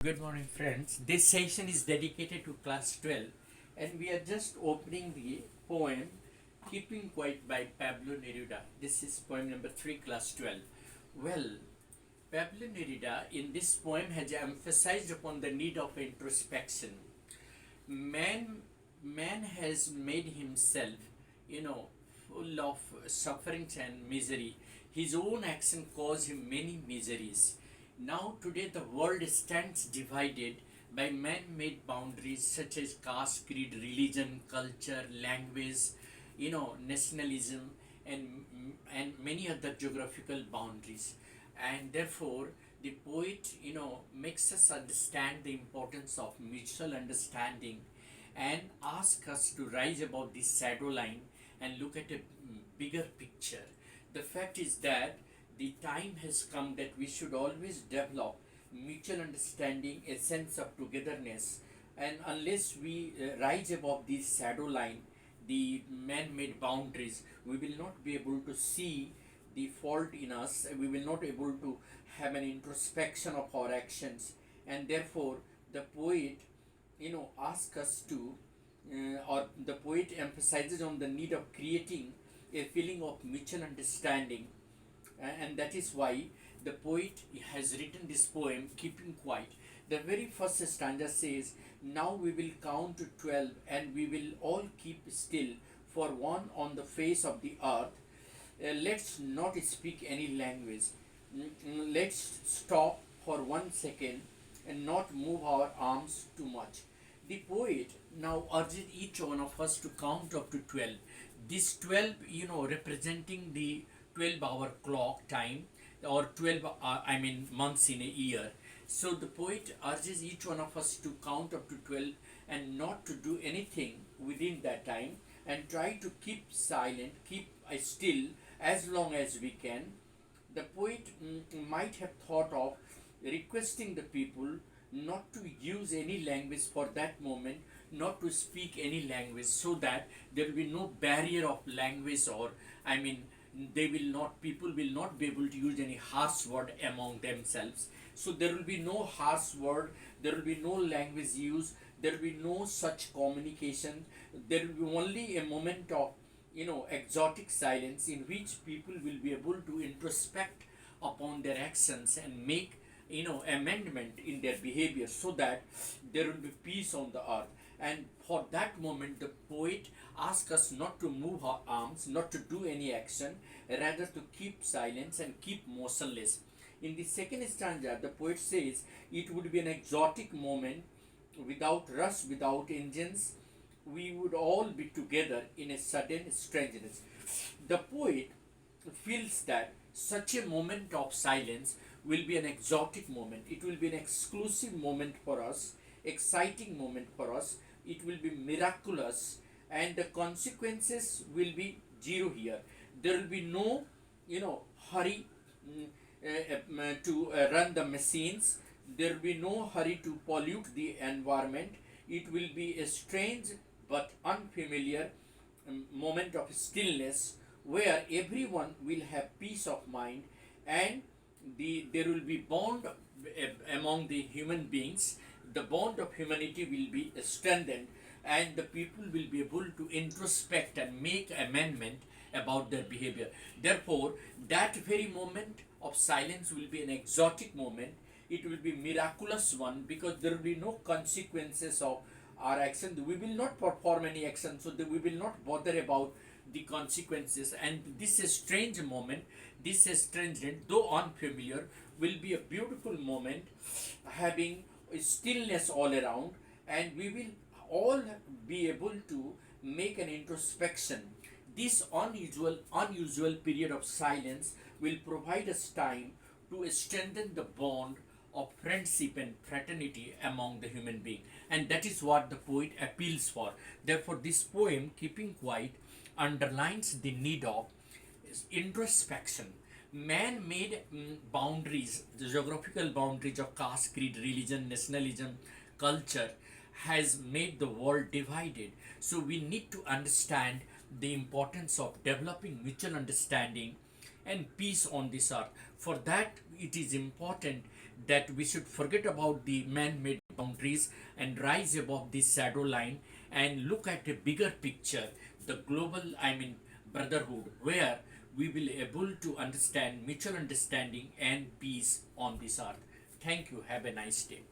Good morning, friends. This session is dedicated to class 12, and we are just opening the poem Keeping Quiet by Pablo Neruda. This is poem number 3, class 12. Well, Pablo Neruda in this poem has emphasized upon the need of introspection. Man, man has made himself, full of sufferings and misery. His own action caused him many miseries. Now, today, the world stands divided by man made boundaries such as caste, creed, religion, culture, language, nationalism, and many other geographical boundaries. And therefore, the poet, makes us understand the importance of mutual understanding and ask us to rise above this shadow line and look at a bigger picture. The fact is that the time has come that we should always develop mutual understanding, a sense of togetherness, and unless we rise above this shadow line, the man-made boundaries, we will not be able to see the fault in us. We will not able to have an introspection of our actions, and therefore the poet, asks us to, or the poet emphasizes on the need of creating a feeling of mutual understanding, and that is why the poet has written this poem Keeping Quiet. The very first stanza says, now we will count to 12 and we will all keep still for one on the face of the earth. Let's not speak any language. Let's stop for 1 second and not move our arms too much. The poet now urges each one of us to count up to 12. This 12, representing the 12-hour clock time, or 12, months in a year. So the poet urges each one of us to count up to 12 and not to do anything within that time, and try to keep silent, keep still as long as we can. The poet might have thought of requesting the people not to use any language for that moment, not to speak any language, so that there will be no barrier of language, or I mean, people will not be able to use any harsh word among themselves. So there will be no harsh word, there will be no language use, there will be no such communication. There will be only a moment of exotic silence in which people will be able to introspect upon their actions and make amendment in their behavior, so that there will be peace on the earth. And for that moment, the poet asks us not to move our arms, not to do any action, rather to keep silence and keep motionless. In the second stanza, the poet says it would be an exotic moment, without rush, without engines. We would all be together in a sudden strangeness. The poet feels that such a moment of silence will be an exotic moment. It will be an exclusive moment for us, exciting moment for us. It will be miraculous, and the consequences will be zero here. There will be no, hurry to run the machines. There will be no hurry to pollute the environment. It will be a strange but unfamiliar moment of stillness, where everyone will have peace of mind, and there will be bond among the human beings. The bond of humanity will be strengthened, and the people will be able to introspect and make amendment about their behavior. Therefore, that very moment of silence will be an exotic moment. It will be miraculous one, because there will be no consequences of our action. We will not perform any action, so that we will not bother about the consequences. And this is strange moment, this is strange, though unfamiliar, will be a beautiful moment, having stillness all around, and we will all be able to make an introspection. This unusual period of silence will provide us time to strengthen the bond of friendship and fraternity among the human being, and that is what the poet appeals for. Therefore, this poem Keeping Quiet underlines the need of introspection. Man made boundaries, the geographical boundaries of caste, creed, religion, nationalism, culture, has made the world divided. So we need to understand the importance of developing mutual understanding and peace on this earth. For that, it is important that we should forget about the man-made boundaries and rise above the shadow line and look at a bigger picture, the global, brotherhood, where we will able to understand mutual understanding and peace on this earth. Thank you. Have a nice day.